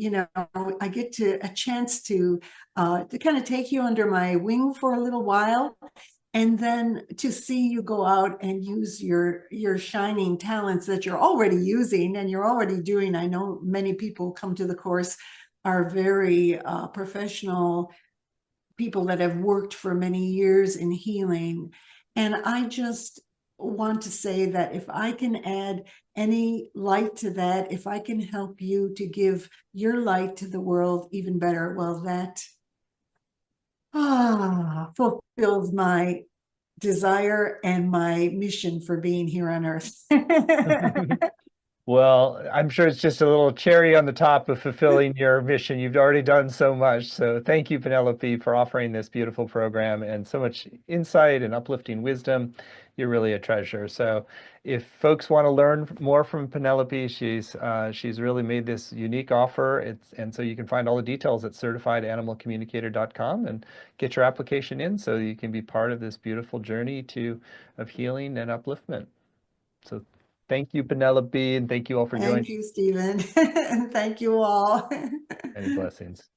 I get a chance to kind of take you under my wing for a little while, and then to see you go out and use your shining talents that you're already using and you're already doing. I know many people come to the course are very professional people that have worked for many years in healing. And I just want to say that if I can add any light to that, if I can help you to give your light to the world even better, well, that fulfills my desire and my mission for being here on earth. Well, I'm sure it's just a little cherry on the top of fulfilling your mission. You've already done so much. So thank you, Penelope, for offering this beautiful program and so much insight and uplifting wisdom. You're really a treasure. So if folks want to learn more from Penelope, she's really made this unique offer. And so you can find all the details at certifiedanimalcommunicator.com and get your application in so you can be part of this beautiful journey of healing and upliftment. So thank you, Penelope, and thank you all for joining. Thank you, Stephen. And thank you all. Many blessings.